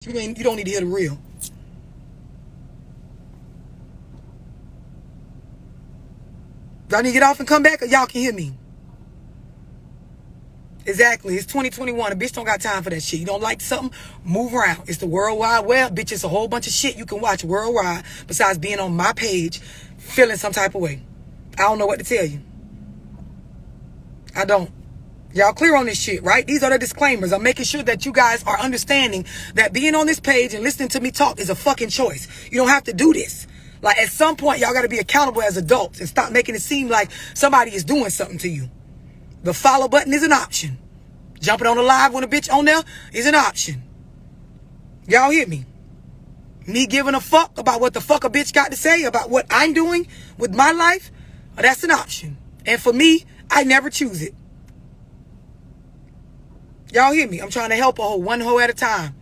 You don't need to hear the real. Y'all need to get off and come back, or y'all can hear me. Exactly. It's 2021. A bitch don't got time for that shit. You don't like something? Move around. It's the World Wide Web, bitch. It's a whole bunch of shit you can watch worldwide besides being on my page feeling some type of way. I don't know what to tell you. I don't. Y'all clear on this shit, right? These are the disclaimers. I'm making sure that you guys are understanding that being on this page and listening to me talk is a fucking choice. You don't have to do this. Like, at some point, y'all got to be accountable as adults and stop making it seem like somebody is doing something to you. The follow button is an option. Jumping on the live when a bitch on there is an option. Y'all hear me? Me giving a fuck about what the fuck a bitch got to say about what I'm doing with my life, that's an option. And for me, I never choose it. Y'all hear me? I'm trying to help a hoe, one hoe at a time.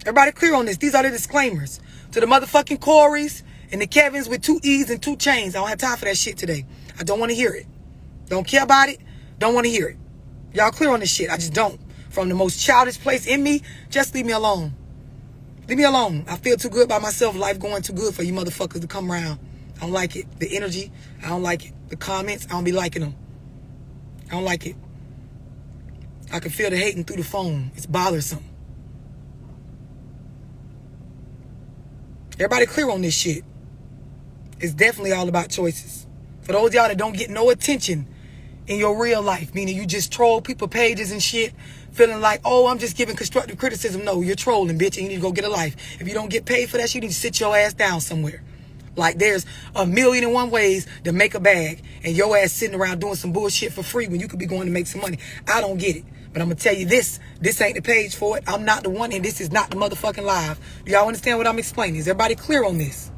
Everybody clear on this. These are the disclaimers. To the motherfucking Corys and the Kevins with 2 E's and 2 chains. I don't have time for that shit today. I don't want to hear it. Don't care about it. Don't want to hear it. Y'all clear on this shit. I just don't. From the most childish place in me, just leave me alone. Leave me alone. I feel too good by myself. Life going too good for you motherfuckers to come around. I don't like it. The energy, I don't like it. The comments, I don't be liking them. I don't like it. I can feel the hating through the phone. It's bothersome. Everybody clear on this shit. It's definitely all about choices. For those of y'all that don't get no attention in your real life, meaning you just troll people pages and shit, feeling like, oh, I'm just giving constructive criticism. No, you're trolling, bitch, and you need to go get a life. If you don't get paid for that shit, you need to sit your ass down somewhere. Like, there's 1,000,001 ways to make a bag, and your ass sitting around doing some bullshit for free when you could be going to make some money. I don't get it. But I'm going to tell you this ain't the page for it. I'm not the one, and this is not the motherfucking live. Do y'all understand what I'm explaining? Is everybody clear on this?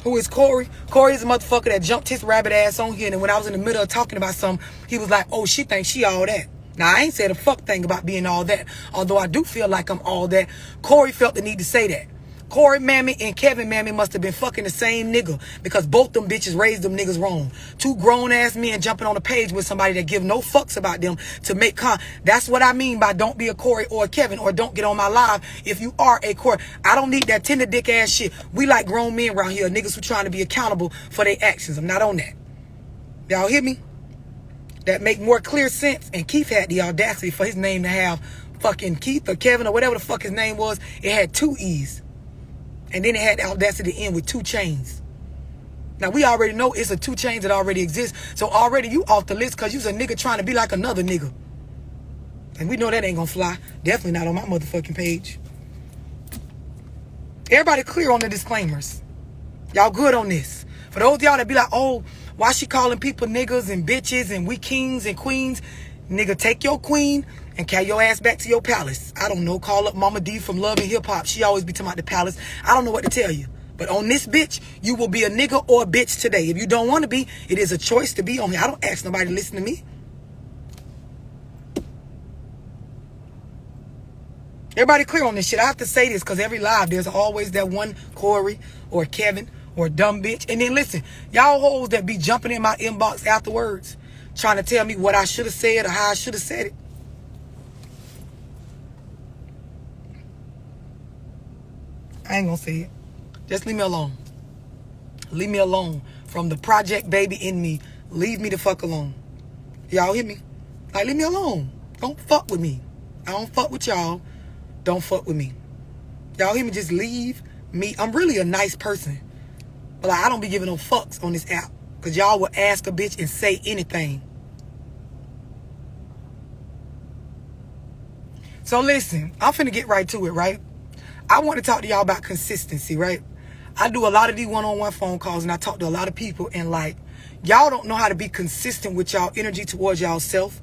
Who is Corey? Corey is a motherfucker that jumped his rabbit ass on here, and when I was in the middle of talking about something, he was like, oh, she thinks she all that. Now, I ain't said a fuck thing about being all that, although I do feel like I'm all that. Corey felt the need to say that. Corey Mammy and Kevin Mammy must have been fucking the same nigga, because both them bitches raised them niggas wrong. 2 grown-ass men jumping on a page with somebody that give no fucks about them to make That's what I mean by don't be a Corey or a Kevin, or don't get on my live if you are a Corey. I don't need that tender dick ass shit. We like grown men around here, niggas who trying to be accountable for their actions. I'm not on that. Y'all hear me? That make more clear sense. And Keith had the audacity for his name to have fucking Keith or Kevin or whatever the fuck his name was. It had 2 E's. And then it had the audacity to end with 2 chains. Now, we already know it's a 2 chains that already exist. So already you off the list because you's a nigga trying to be like another nigga. And we know that ain't gonna fly. Definitely not on my motherfucking page. Everybody clear on the disclaimers. Y'all good on this. For those of y'all that be like, oh, why she calling people niggas and bitches and we kings and queens? Nigga, take your queen and carry your ass back to your palace. I don't know. Call up Mama D from Love and Hip Hop. She always be talking about the palace. I don't know what to tell you. But on this bitch, you will be a nigga or a bitch today. If you don't want to be, it is a choice to be on here. I don't ask nobody to listen to me. Everybody clear on this shit. I have to say this because every live, there's always that one Corey or Kevin or dumb bitch. And then listen, y'all hoes that be jumping in my inbox afterwards, trying to tell me what I should have said or how I should have said it. I ain't gonna say it. Just leave me alone. Leave me alone. From the project baby in me, leave me the fuck alone. Y'all hear me? Like, leave me alone. Don't fuck with me. I don't fuck with y'all. Don't fuck with me. Y'all hear me? Just leave me. I'm really a nice person. But like, I don't be giving no fucks on this app. Because y'all will ask a bitch and say anything. So listen, I'm finna get right to it, right? I want to talk to y'all about consistency, right? I do a lot of these one-on-one phone calls, and I talk to a lot of people, and like, y'all don't know how to be consistent with y'all energy towards y'all self,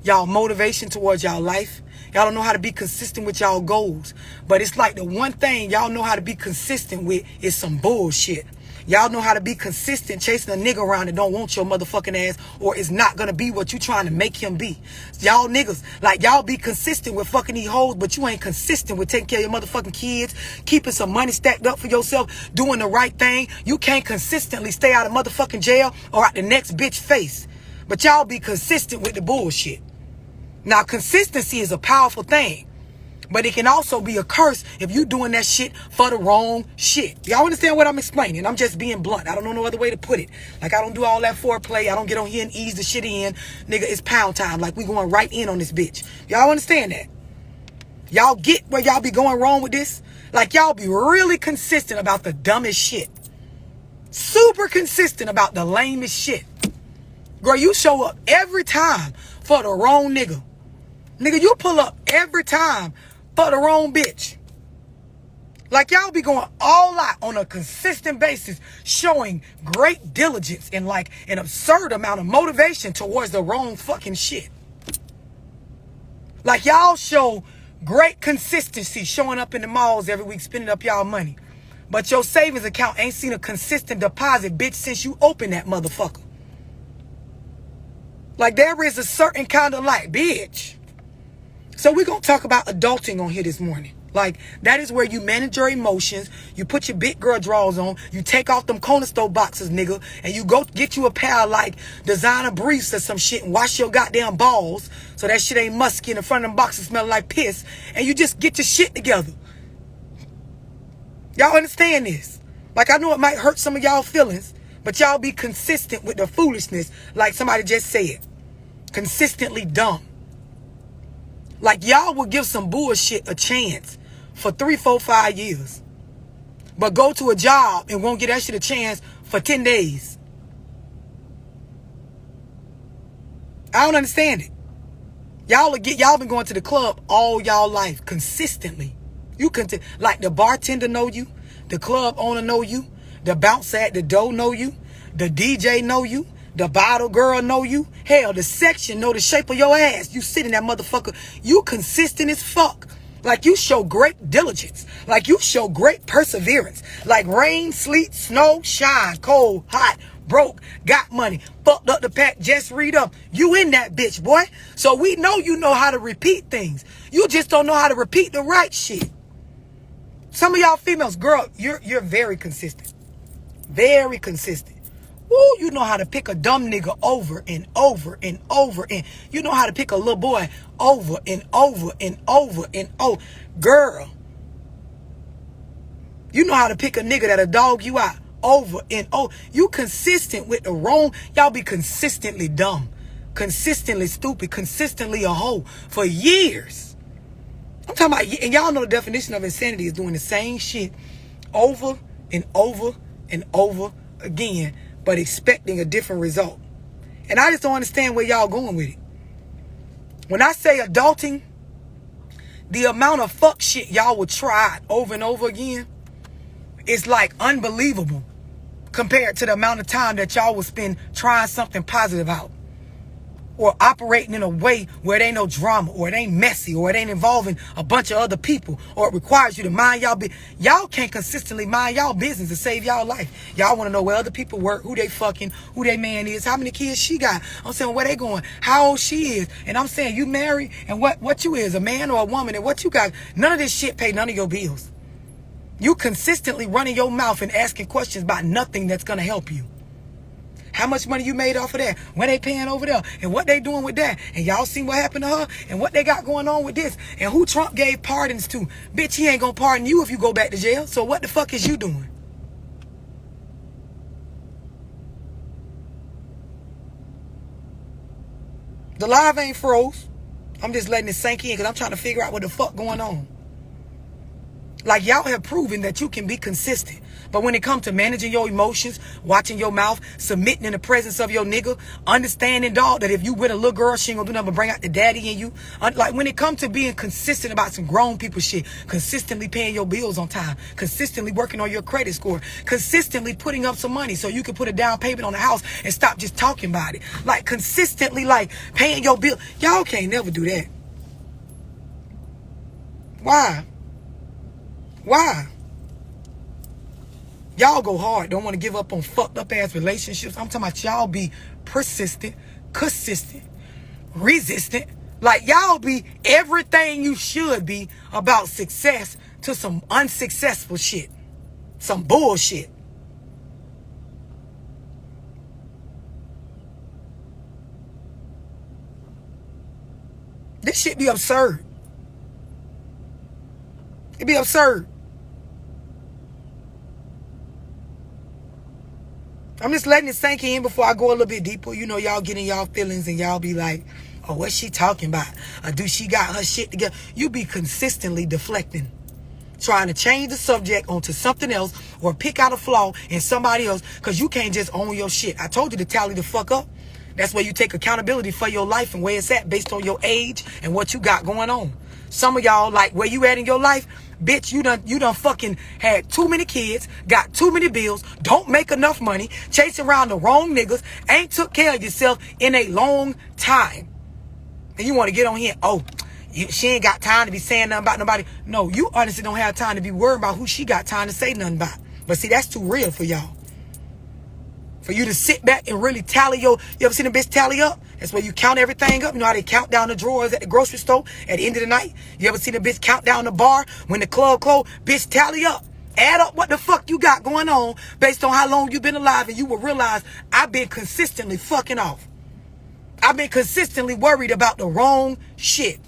y'all motivation towards y'all life. Y'all don't know how to be consistent with y'all goals. But it's like the one thing y'all know how to be consistent with is some bullshit. Y'all know how to be consistent chasing a nigga around that don't want your motherfucking ass, or is not gonna be what you trying to make him be. Y'all niggas, like, y'all be consistent with fucking these hoes, but you ain't consistent with taking care of your motherfucking kids, keeping some money stacked up for yourself, doing the right thing. You can't consistently stay out of motherfucking jail or out the next bitch face. But y'all be consistent with the bullshit. Now, consistency is a powerful thing, but it can also be a curse if you doing that shit for the wrong shit. Y'all understand what I'm explaining? I'm just being blunt. I don't know no other way to put it. Like, I don't do all that foreplay. I don't get on here and ease the shit in. Nigga, it's pound time. Like, we going right in on this bitch. Y'all understand that? Y'all get where y'all be going wrong with this? Like, y'all be really consistent about the dumbest shit. Super consistent about the lamest shit. Girl, you show up every time for the wrong nigga. Nigga, you pull up every time for the wrong bitch. Like, y'all be going all out on a consistent basis, showing great diligence and like an absurd amount of motivation towards the wrong fucking shit. Like, y'all show great consistency showing up in the malls every week, spending up y'all money. But your savings account ain't seen a consistent deposit, bitch, since you opened that motherfucker. Like, there is a certain kind of like, bitch. So we're going to talk about adulting on here this morning. Like, that is where you manage your emotions. You put your big girl drawers on. You take off them corner store boxes, nigga. And you go get you a pair of, like, designer briefs or some shit and wash your goddamn balls so that shit ain't musky and the front of them boxes smell like piss. And you just get your shit together. Y'all understand this? Like, I know it might hurt some of y'all feelings, but y'all be consistent with the foolishness, like somebody just said. Consistently dumb. Like, y'all will give some bullshit a chance for 3, 4, 5 years. But go to a job and won't get that shit a chance for 10 days. I don't understand it. Y'all been going to the club all y'all life consistently. Like, the bartender know you, the club owner know you, the bouncer at the door know you, the DJ know you, the bottle girl know you. Hell, the section know the shape of your ass. You sit in that motherfucker. You consistent as fuck. Like, you show great diligence. Like, you show great perseverance. Like, rain, sleet, snow, shine, cold, hot, broke, got money, fucked up the pack, just read up. You in that bitch, boy. So we know you know how to repeat things. You just don't know how to repeat the right shit. Some of y'all females, girl, you're very consistent. Very consistent. Woo, you know how to pick a dumb nigga over and over and over. And you know how to pick a little boy over and over and over and over. Girl, you know how to pick a nigga that'll dog you out over and over. You consistent with the wrong. Y'all be consistently dumb, consistently stupid, consistently a hoe for years. I'm talking about, and y'all know the definition of insanity is doing the same shit over and over and over again, but expecting a different result. And I just don't understand where y'all going with it. When I say adulting, the amount of fuck shit y'all will try over and over again is like unbelievable compared to the amount of time that y'all will spend trying something positive out. Or operating in a way where it ain't no drama, or it ain't messy, or it ain't involving a bunch of other people, or it requires you to mind y'all business. Y'all can't consistently mind y'all business to save y'all life. Y'all want to know where other people work, who they fucking, who they man is, how many kids she got. I'm saying where they going, how old she is. And I'm saying you married, and what you is, a man or a woman, and what you got. None of this shit pay none of your bills. You consistently running your mouth and asking questions about nothing that's going to help you. How much money you made off of that? When they paying over there? And what they doing with that? And y'all seen what happened to her? And what they got going on with this? And who Trump gave pardons to? Bitch, he ain't gonna pardon you if you go back to jail. So what the fuck is you doing? The live ain't froze. I'm just letting it sink in because I'm trying to figure out what the fuck going on. Like, y'all have proven that you can be consistent. But when it comes to managing your emotions, watching your mouth, submitting in the presence of your nigga, understanding, dog, that if you with a little girl, she ain't gonna do nothing but bring out the daddy in you. Like, when it comes to being consistent about some grown people shit, consistently paying your bills on time, consistently working on your credit score, consistently putting up some money so you can put a down payment on the house and stop just talking about it. Like, consistently, like, paying your bill. Y'all can't never do that. Why? Why? Y'all go hard. Don't want to give up on fucked up ass relationships. I'm talking about y'all be persistent, consistent, resistant. Like, y'all be everything you should be about success to some unsuccessful shit. Some bullshit. This shit be absurd. It be absurd. I'm just letting it sink in before I go a little bit deeper. You know, y'all getting y'all feelings and y'all be like, oh, what's she talking about? Or do she got her shit together? You be consistently deflecting, trying to change the subject onto something else or pick out a flaw in somebody else because you can't just own your shit. I told you to tally the fuck up. That's where you take accountability for your life and where it's at based on your age and what you got going on. Some of y'all, like where you at in your life, bitch, you done fucking had too many kids, got too many bills, don't make enough money, chasing around the wrong niggas, ain't took care of yourself in a long time. And you want to get on here, oh, she ain't got time to be saying nothing about nobody. No, you honestly don't have time to be worried about who she got time to say nothing about. But see, that's too real for y'all. For you to sit back and really tally you ever seen a bitch tally up? That's where you count everything up. You know how they count down the drawers at the grocery store at the end of the night? You ever seen a bitch count down the bar when the club closed? Bitch, tally up. Add up what the fuck you got going on based on how long you've been alive, and you will realize I've been consistently fucking off. I've been consistently worried about the wrong shit.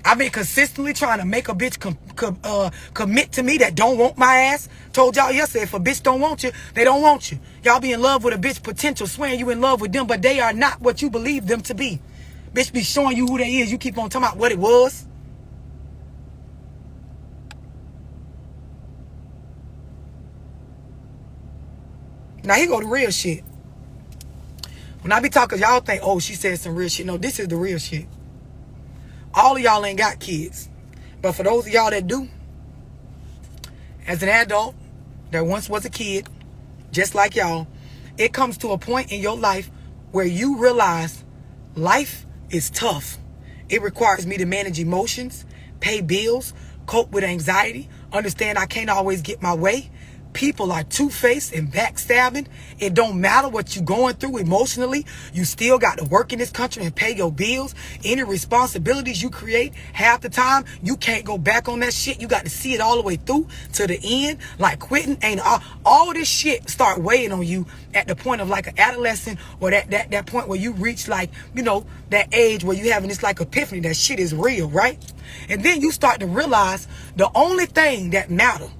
I've been consistently trying to make a bitch commit to me that don't want my ass. Told y'all yesterday, if a bitch don't want you, they don't want you. Y'all be in love with a bitch potential, swearing you in love with them, but they are not what you believe them to be. Bitch be showing you who they is. You keep on talking about what it was. Now here go the real shit. When I be talking, y'all think, oh, she said some real shit. No, this is the real shit. All of y'all ain't got kids. But for those of y'all that do, as an adult that once was a kid, just like y'all, it comes to a point in your life where you realize life is tough. It requires me to manage emotions, pay bills, cope with anxiety, understand I can't always get my way. People are two-faced and backstabbing. It don't matter what you're going through emotionally. You still got to work in this country and pay your bills. Any responsibilities you create, half the time, you can't go back on that shit. You got to see it all the way through to the end. Like quitting ain't all this shit start weighing on you at the point of like an adolescent or that point where you reach like, you know, that age where you having this like epiphany that shit is real, right? And then you start to realize the only thing that matters,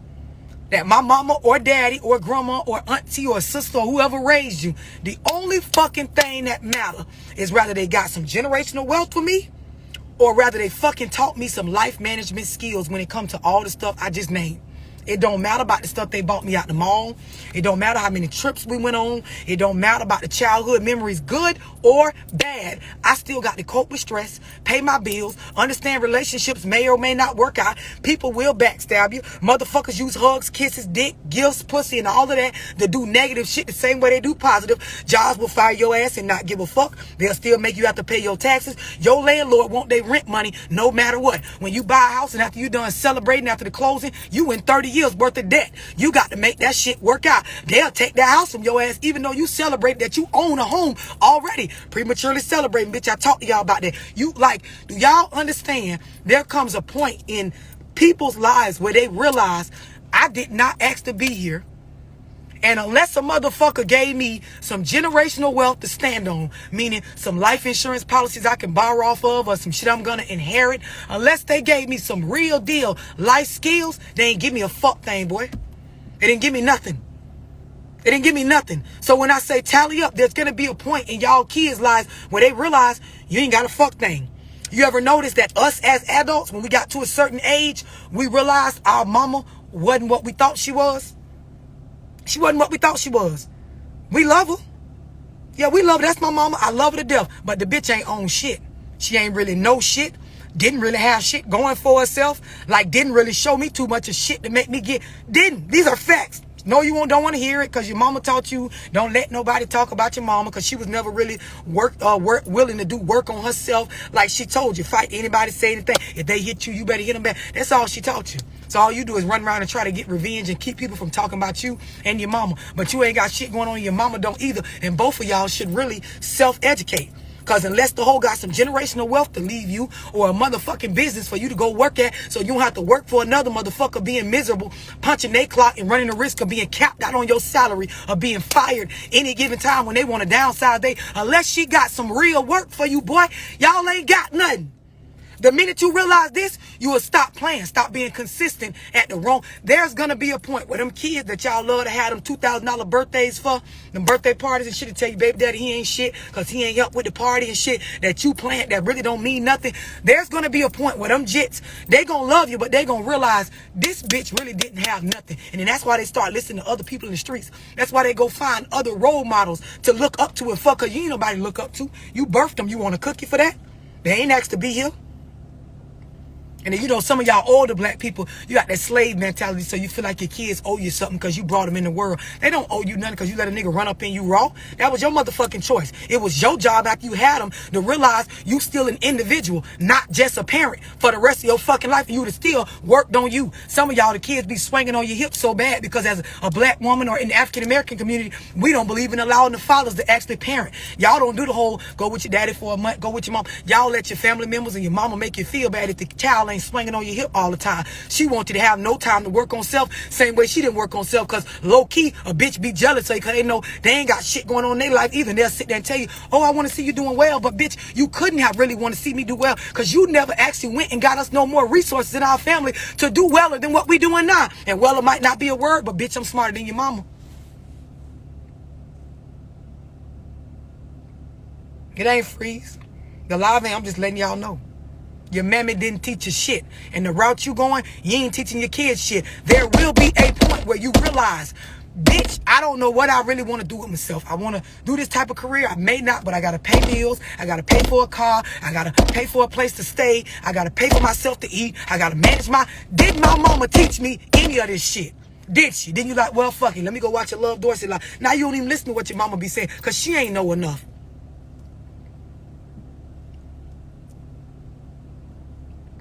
that my mama or daddy or grandma or auntie or sister or whoever raised you, the only fucking thing that matter is whether they got some generational wealth for me or rather they fucking taught me some life management skills when it comes to all the stuff I just named. It don't matter about the stuff they bought me out the mall. It don't matter how many trips we went on. It don't matter about the childhood memories, good or bad. I still got to cope with stress, pay my bills, understand relationships may or may not work out. People will backstab you. Motherfuckers use hugs, kisses, dick, gifts, pussy, and all of that to do negative shit the same way they do positive. Jobs will fire your ass and not give a fuck. They'll still make you have to pay your taxes. Your landlord want their rent money no matter what. When you buy a house and after you done celebrating after the closing, you in 30 years worth of debt. You got to make that shit work out. They'll take that house from your ass even though you celebrate that you own a home already. Prematurely celebrating, bitch. I talked to y'all about that. You like, do y'all understand there comes a point in people's lives where they realize I did not ask to be here. And unless a motherfucker gave me some generational wealth to stand on, meaning some life insurance policies I can borrow off of or some shit I'm gonna inherit, unless they gave me some real deal life skills, they ain't give me a fuck thing, boy. They didn't give me nothing. They didn't give me nothing. So when I say tally up, there's gonna be a point in y'all kids' lives where they realize you ain't got a fuck thing. You ever notice that us as adults, when we got to a certain age, we realized our mama wasn't what we thought she was? She wasn't what we thought she was. We love her. Yeah, we love her. That's my mama. I love her to death. But the bitch ain't own shit. She ain't really know shit. Didn't really have shit going for herself. Like, didn't really show me too much of shit to make me get. Didn't. These are facts. No, you don't want to hear it because your mama taught you don't let nobody talk about your mama because she was never really willing to do work on herself. Like she told you, fight anybody, say anything. If they hit you, you better hit them back. That's all she taught you. So all you do is run around and try to get revenge and keep people from talking about you and your mama. But you ain't got shit going on and your mama don't either. And both of y'all should really self-educate. Because unless the hoe got some generational wealth to leave you or a motherfucking business for you to go work at so you don't have to work for another motherfucker being miserable, punching their clock and running the risk of being capped out on your salary or being fired any given time when they want to downsize unless she got some real work for you, boy, y'all ain't got nothing. The minute you realize this, you will stop playing, stop being consistent at the wrong. There's going to be a point where them kids that y'all love to have them $2,000 birthdays for, them birthday parties and shit, to tell you, baby daddy, he ain't shit because he ain't helped with the party and shit that you planned that really don't mean nothing. There's going to be a point where them jits, they going to love you, but they going to realize this bitch really didn't have nothing. And then that's why they start listening to other people in the streets. That's why they go find other role models to look up to and fuck her. You ain't nobody to look up to. You birthed them. You want a cookie for that? They ain't asked to be here. And then, you know, some of y'all older black people, you got that slave mentality, so you feel like your kids owe you something because you brought them in the world. They don't owe you nothing because you let a nigga run up in you raw. That was your motherfucking choice. It was your job after you had them to realize you still an individual, not just a parent, for the rest of your fucking life. And you would have still worked on you. Some of y'all, the kids be swinging on your hips so bad because as a black woman or in the African-American community, we don't believe in allowing the fathers to actually parent. Y'all don't do the whole go with your daddy for a month, go with your mom. Y'all let your family members and your mama make you feel bad if the child ain't swinging on your hip all the time. She wanted to have no time to work on self, same way she didn't work on self, because low-key, a bitch be jealous of you because they know they ain't got shit going on in their life either. And they'll sit there and tell you, oh, I want to see you doing well, but bitch, you couldn't have really want to see me do well because you never actually went and got us no more resources in our family to do weller than what we doing now. And weller might not be a word, but bitch, I'm smarter than your mama. It ain't freeze. The live ain't, I'm just letting y'all know. Your mammy didn't teach you shit. And the route you going, you ain't teaching your kids shit. There will be a point where you realize, bitch, I don't know what I really want to do with myself. I want to do this type of career. I may not, but I got to pay bills. I got to pay for a car. I got to pay for a place to stay. I got to pay for myself to eat. I got to manage Did my mama teach me any of this shit? Did she? Then you like, well, fuck it. Let me go watch your Love Dorsey. Like, now you don't even listen to what your mama be saying because she ain't know enough.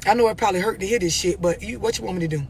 I know it probably hurt to hear this shit, but what you want me to do?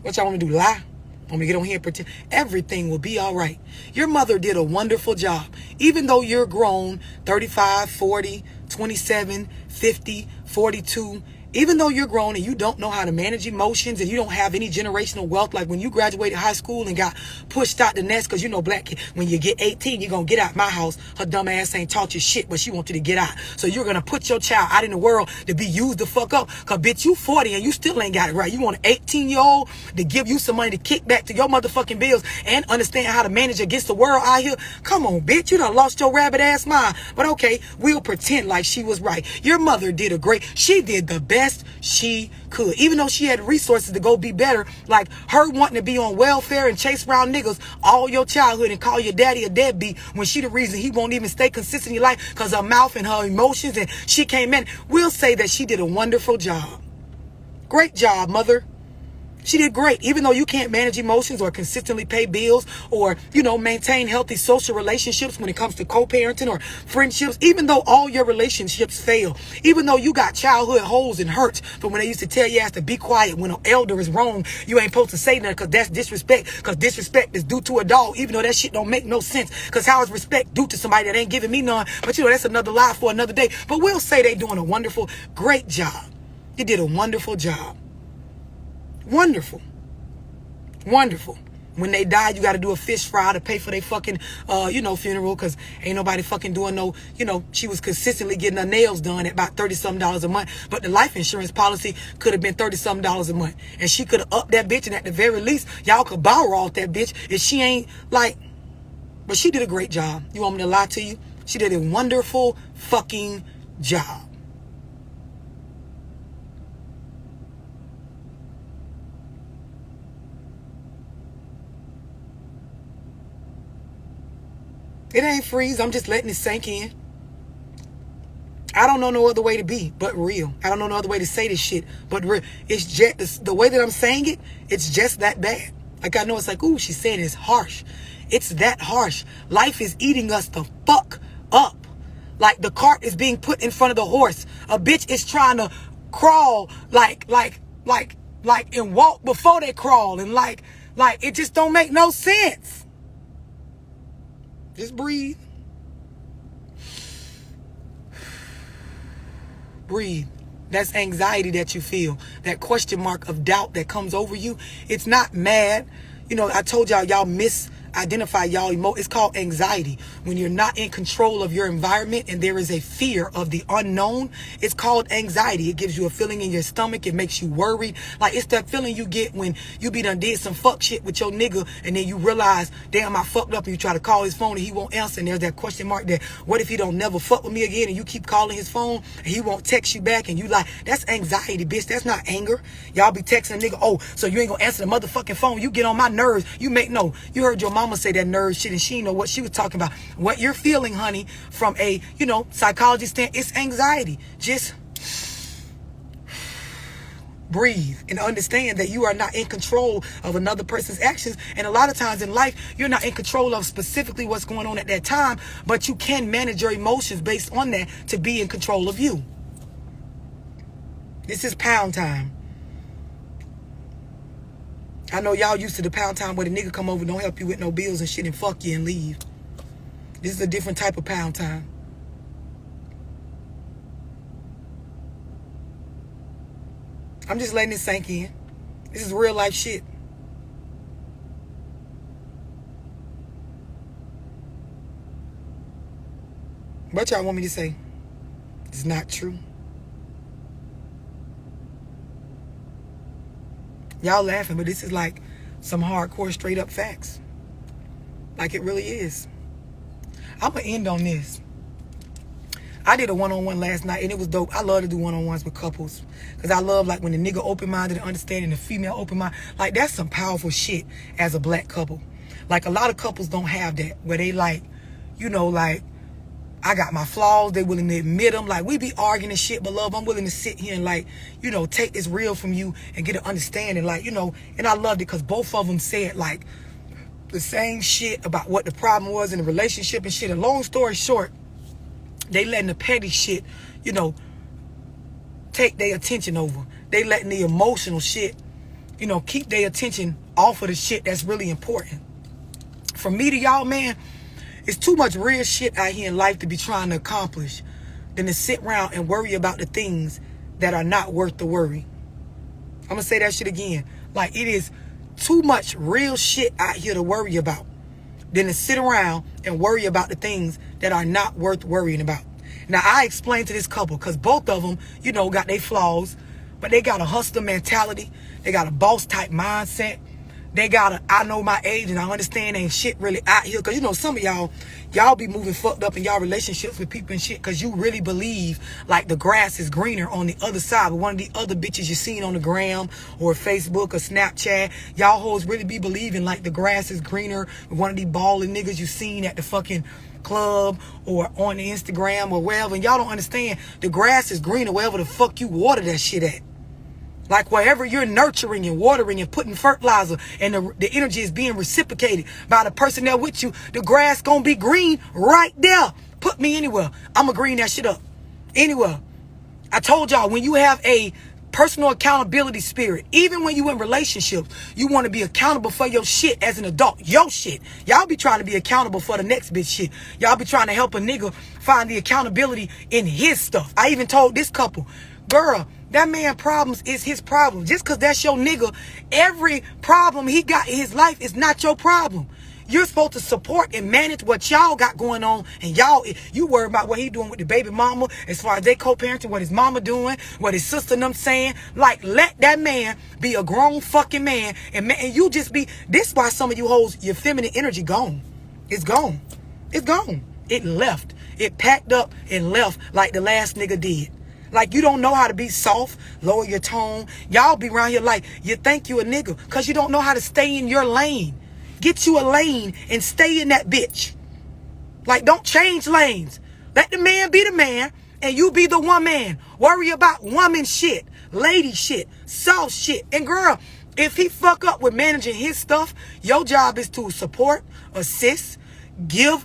What y'all want me to do? Lie? Want me to get on here and pretend? Everything will be all right. Your mother did a wonderful job. Even though you're grown, 35, 40, 27, 50, 42, even though you're grown and you don't know how to manage emotions and you don't have any generational wealth, like when you graduated high school and got pushed out the nest, because you know black kid, when you get 18, you're going to get out my house. Her dumb ass ain't taught you shit, but she wants you to get out. So you're going to put your child out in the world to be used the fuck up. Because bitch, you 40 and you still ain't got it right. You want an 18-year-old to give you some money to kick back to your motherfucking bills and understand how to manage against the world out here? Come on, bitch. You done lost your rabbit ass mind. But okay, we'll pretend like she was right. Your mother did she did the best she could, even though she had resources to go be better, like her wanting to be on welfare and chase around niggas all your childhood and call your daddy a deadbeat when she the reason he won't even stay consistent in your life because her mouth and her emotions and she came in. We'll say that she did a wonderful job. Great job, mother. She did great, even though you can't manage emotions or consistently pay bills or, maintain healthy social relationships when it comes to co-parenting or friendships, even though all your relationships fail, even though you got childhood holes and hurts from when they used to tell you to be quiet when an elder is wrong, you ain't supposed to say nothing because that's disrespect, because disrespect is due to a dog, even though that shit don't make no sense, because how is respect due to somebody that ain't giving me none? But that's another lie for another day. But we'll say they doing a wonderful, great job. You did a wonderful job. Wonderful. Wonderful. When they die, you got to do a fish fry to pay for their fucking, funeral, because ain't nobody fucking doing no, she was consistently getting her nails done at about $30-something a month. But the life insurance policy could have been $30-something a month. And she could have upped that bitch, and at the very least, y'all could borrow off that bitch if she ain't like, but she did a great job. You want me to lie to you? She did a wonderful fucking job. It ain't freeze. I'm just letting it sink in. I don't know no other way to be but real. I don't know no other way to say this shit but real. It's just the way that I'm saying it. It's just that bad. Like I know it's like, ooh, she's saying it's harsh. It's that harsh. Life is eating us the fuck up. Like the cart is being put in front of the horse. A bitch is trying to crawl like and walk before they crawl, and like it just don't make no sense. Just breathe. Breathe. That's anxiety that you feel. That question mark of doubt that comes over you. It's not mad. You know, I told y'all misidentify y'all it's called anxiety. When you're not in control of your environment and there is a fear of the unknown, it's called anxiety. It gives you a feeling in your stomach. It makes you worried. Like, it's that feeling you get when you be done did some fuck shit with your nigga and then you realize, damn, I fucked up, and you try to call his phone and he won't answer, and there's that question mark that, what if he don't never fuck with me again, and you keep calling his phone and he won't text you back, and you like, that's anxiety, bitch. That's not anger. Y'all be texting a nigga, oh, so you ain't gonna answer the motherfucking phone. You get on my nerves. You heard your mama say that nerve shit and she didn't know what she was talking about. What you're feeling, honey, from a, psychology stand, it's anxiety. Just breathe and understand that you are not in control of another person's actions. And a lot of times in life, you're not in control of specifically what's going on at that time, but you can manage your emotions based on that to be in control of you. This is pound time. I know y'all used to the pound time where the nigga come over, don't help you with no bills and shit and fuck you and leave. This is a different type of pound time. I'm just letting it sink in. This is real life shit. What y'all want me to say? It's not true. Y'all laughing, but this is like some hardcore straight up facts. Like it really is. I'm going to end on this. I did a one-on-one last night and it was dope. I love to do one-on-ones with couples. Because I love like when the nigga open-minded and understanding, the female open-minded. Like that's some powerful shit as a black couple. Like a lot of couples don't have that. Where they like, like, I got my flaws. They willing to admit them. Like, we be arguing and shit, but love, I'm willing to sit here and like, take this real from you and get an understanding. Like, and I loved it because both of them said like the same shit about what the problem was in the relationship and shit. And long story short, they letting the petty shit, take their attention over. They letting the emotional shit, keep their attention off of the shit that's really important. From me to y'all, man, it's too much real shit out here in life to be trying to accomplish than to sit around and worry about the things that are not worth the worry. I'm going to say that shit again. Like, it is too much real shit out here to worry about than to sit around and worry about the things that are not worth worrying about. Now, I explained to this couple because both of them, got their flaws, but they got a hustler mentality. They got a boss type mindset. They got a, I know my age and I understand ain't shit really out here. Because, some of y'all be moving fucked up in y'all relationships with people and shit because you really believe like the grass is greener on the other side with one of the other bitches you seen on the gram or Facebook or Snapchat. Y'all hoes really be believing like the grass is greener with one of these balling niggas you seen at the fucking club or on the Instagram or wherever. And y'all don't understand the grass is greener wherever the fuck you water that shit at. Like wherever you're nurturing and watering and putting fertilizer and the energy is being reciprocated by the person there with you, the grass gonna be green right there. Put me anywhere. I'ma green that shit up. Anywhere. I told y'all, when you have a personal accountability spirit, even when you in relationships, you want to be accountable for your shit as an adult. Your shit. Y'all be trying to be accountable for the next bitch shit. Y'all be trying to help a nigga find the accountability in his stuff. I even told this couple, girl, that man problems is his problem. Just because that's your nigga, every problem he got in his life is not your problem. You're supposed to support and manage what y'all got going on. And you worry about what he doing with the baby mama as far as they co-parenting, what his mama doing, what his sister and them saying. Like, let that man be a grown fucking man. And you just be, this is why some of you hoes, your feminine energy gone. It's gone. It's gone. It left. It packed up and left like the last nigga did. Like, you don't know how to be soft, lower your tone. Y'all be around here like you think you a nigga because you don't know how to stay in your lane. Get you a lane and stay in that bitch. Like, don't change lanes. Let the man be the man and you be the woman. Worry about woman shit, lady shit, soft shit. And girl, if he fuck up with managing his stuff, your job is to support, assist, give,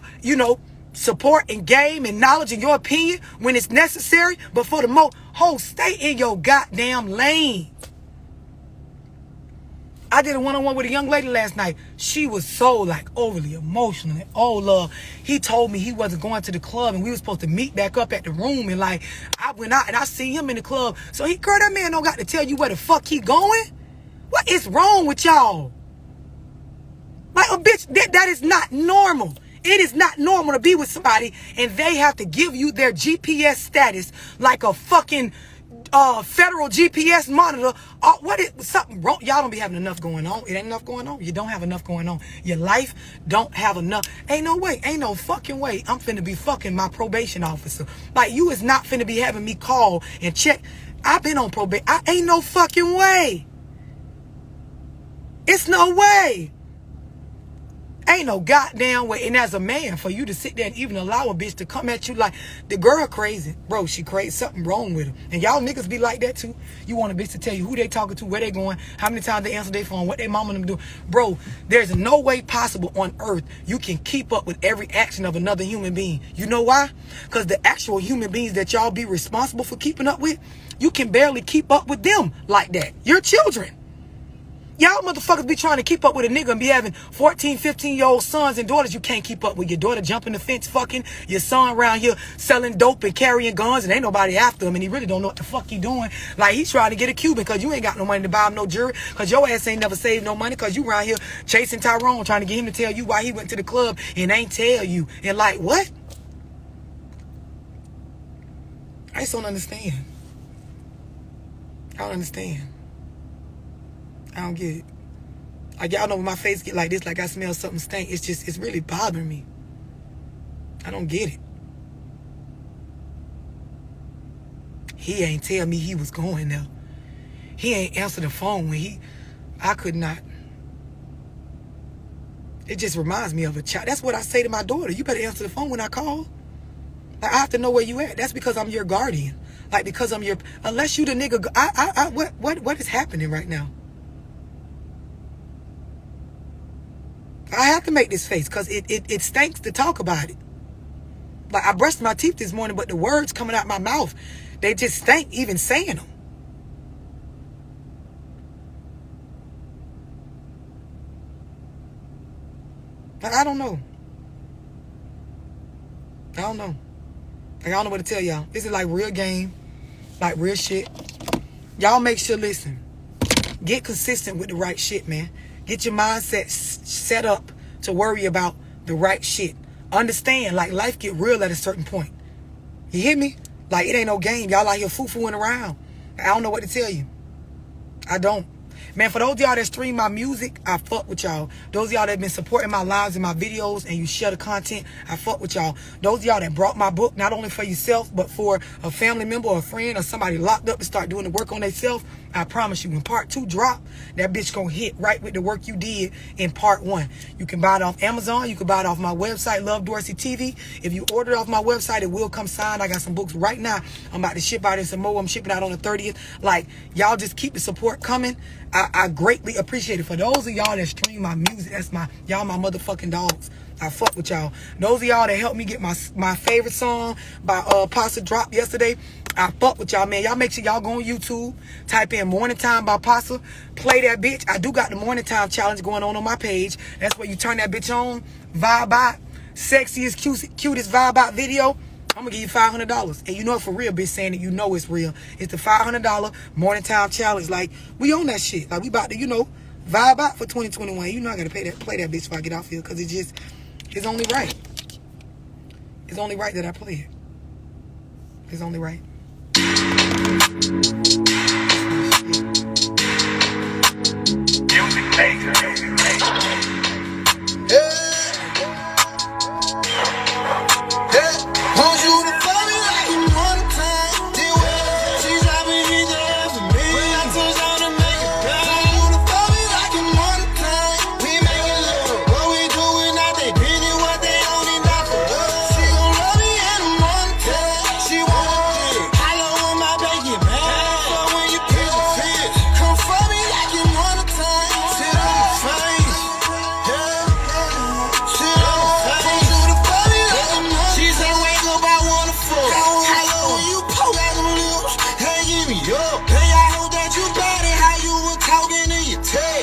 support and game and knowledge and your opinion when it's necessary. But for the most, stay in your goddamn lane. I did a one-on-one with a young lady last night. She was so like overly emotional and oh love. He told me he wasn't going to the club and we were supposed to meet back up at the room, and like I went out and I seen him in the club. So girl, that man don't got to tell you where the fuck he going. What is wrong with y'all? Like a bitch, that is not normal. It is not normal to be with somebody and they have to give you their GPS status like a fucking federal GPS monitor. What is something wrong? Y'all don't be having enough going on. It ain't enough going on. You don't have enough going on. Your life don't have enough. Ain't no way. Ain't no fucking way. I'm finna be fucking my probation officer. Like you is not finna be having me call and check. I've been on probation. Ain't no fucking way. It's no way. Ain't no goddamn way. And as a man, for you to sit there and even allow a bitch to come at you like, the girl crazy. Bro, she crazy. Something wrong with her. And y'all niggas be like that too. You want a bitch to tell you who they talking to, where they going, how many times they answer their phone, what their mama them do. Bro, there's no way possible on earth you can keep up with every action of another human being. You know why? Because the actual human beings that y'all be responsible for keeping up with, you can barely keep up with them like that. Your children. Y'all motherfuckers be trying to keep up with a nigga and be having 14, 15-year-old sons and daughters you can't keep up with. Your daughter jumping the fence fucking. Your son around here selling dope and carrying guns and ain't nobody after him and he really don't know what the fuck he doing. Like he's trying to get a Cuban because you ain't got no money to buy him no jury because your ass ain't never saved no money because you around here chasing Tyrone trying to get him to tell you why he went to the club and ain't tell you. And like, what? I just don't understand. I don't understand. I don't get it. Like y'all know when my face get like this, like I smell something stink, it's really bothering me. I don't get it. He ain't tell me he was going there. He ain't answer the phone when I could not. It just reminds me of a child. That's what I say to my daughter. You better answer the phone when I call. Like, I have to know where you at. That's because I'm your guardian. Like because I'm your, unless you the nigga, what is happening right now? I have to make this face because it stinks to talk about it. Like I brushed my teeth this morning, but the words coming out my mouth, they just stink even saying them. Like, I don't know. I don't know. Like, I don't know what to tell y'all. This is like real game, like real shit. Y'all make sure, listen, get consistent with the right shit, man. Get your mindset set up to worry about the right shit. Understand, like, life get real at a certain point. You hear me? Like, it ain't no game. Y'all out here foo-fooing around. I don't know what to tell you. I don't. Man, for those of y'all that stream my music, I fuck with y'all. Those of y'all that been supporting my lives and my videos and you share the content, I fuck with y'all. Those of y'all that brought my book, not only for yourself, but for a family member or a friend or somebody locked up to start doing the work on themselves, I promise you, when part 2 drop, that bitch gonna hit right with the work you did in part 1. You can buy it off Amazon. You can buy it off my website, Love Dorsey TV. If you order it off my website, it will come signed. I got some books right now. I'm about to ship out in some more. I'm shipping out on the 30th. Like, y'all just keep the support coming. I greatly appreciate it. For those of y'all that stream my music, that's y'all my motherfucking dogs. I fuck with y'all. Those of y'all that helped me get my favorite song by Pasta dropped yesterday, I fuck with y'all, man. Y'all make sure y'all go on YouTube, type in Morning Time by Pasta, play that bitch. I do got the Morning Time challenge going on my page. That's where you turn that bitch on, vibe out, sexiest, cutest vibe out video. I'm gonna give you $500. And you know it for real, bitch, saying it, you know it's real. It's the $500 Morning Time challenge. Like, we on that shit. Like, we about to, vibe out for 2021. You know I gotta play that bitch before I get off here, because it's only right. It's only right that I play it. It's only right. Music maker.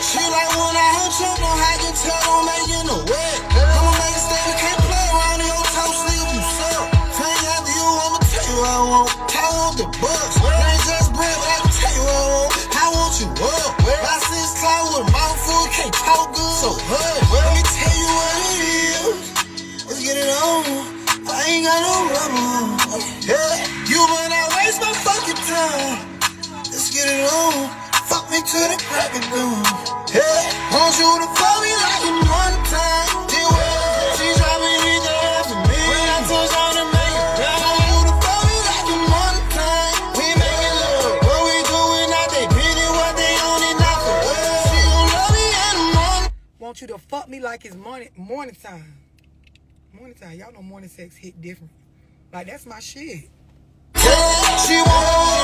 She like when I hurt you, know how you tell, don't make you no wet. I'ma make a statement, can't play around in your top sleeve, you suck. Tell you after you, I'ma tell you I want the bucks. Ain't just bread, but I can tell you I want you up. My sis cloud with a mouthful, can't talk good, so hush. Let me tell you what it is. Let's get it on. I ain't got no rubber. Yeah, you might not waste my fucking time. Let's get it on. Fuck me to the crack of dawn. Yeah, want you to fuck me like you one time. She dropping it down for me. When I touch on the make it down. Want you to fuck me like you one time. We making love. What we doing now? They pity what they own it now for us. She gon' love me in the morning. Want you to fuck me like it's morning time. Morning time. Y'all know morning sex hit different. Like, that's my shit. Yeah, she want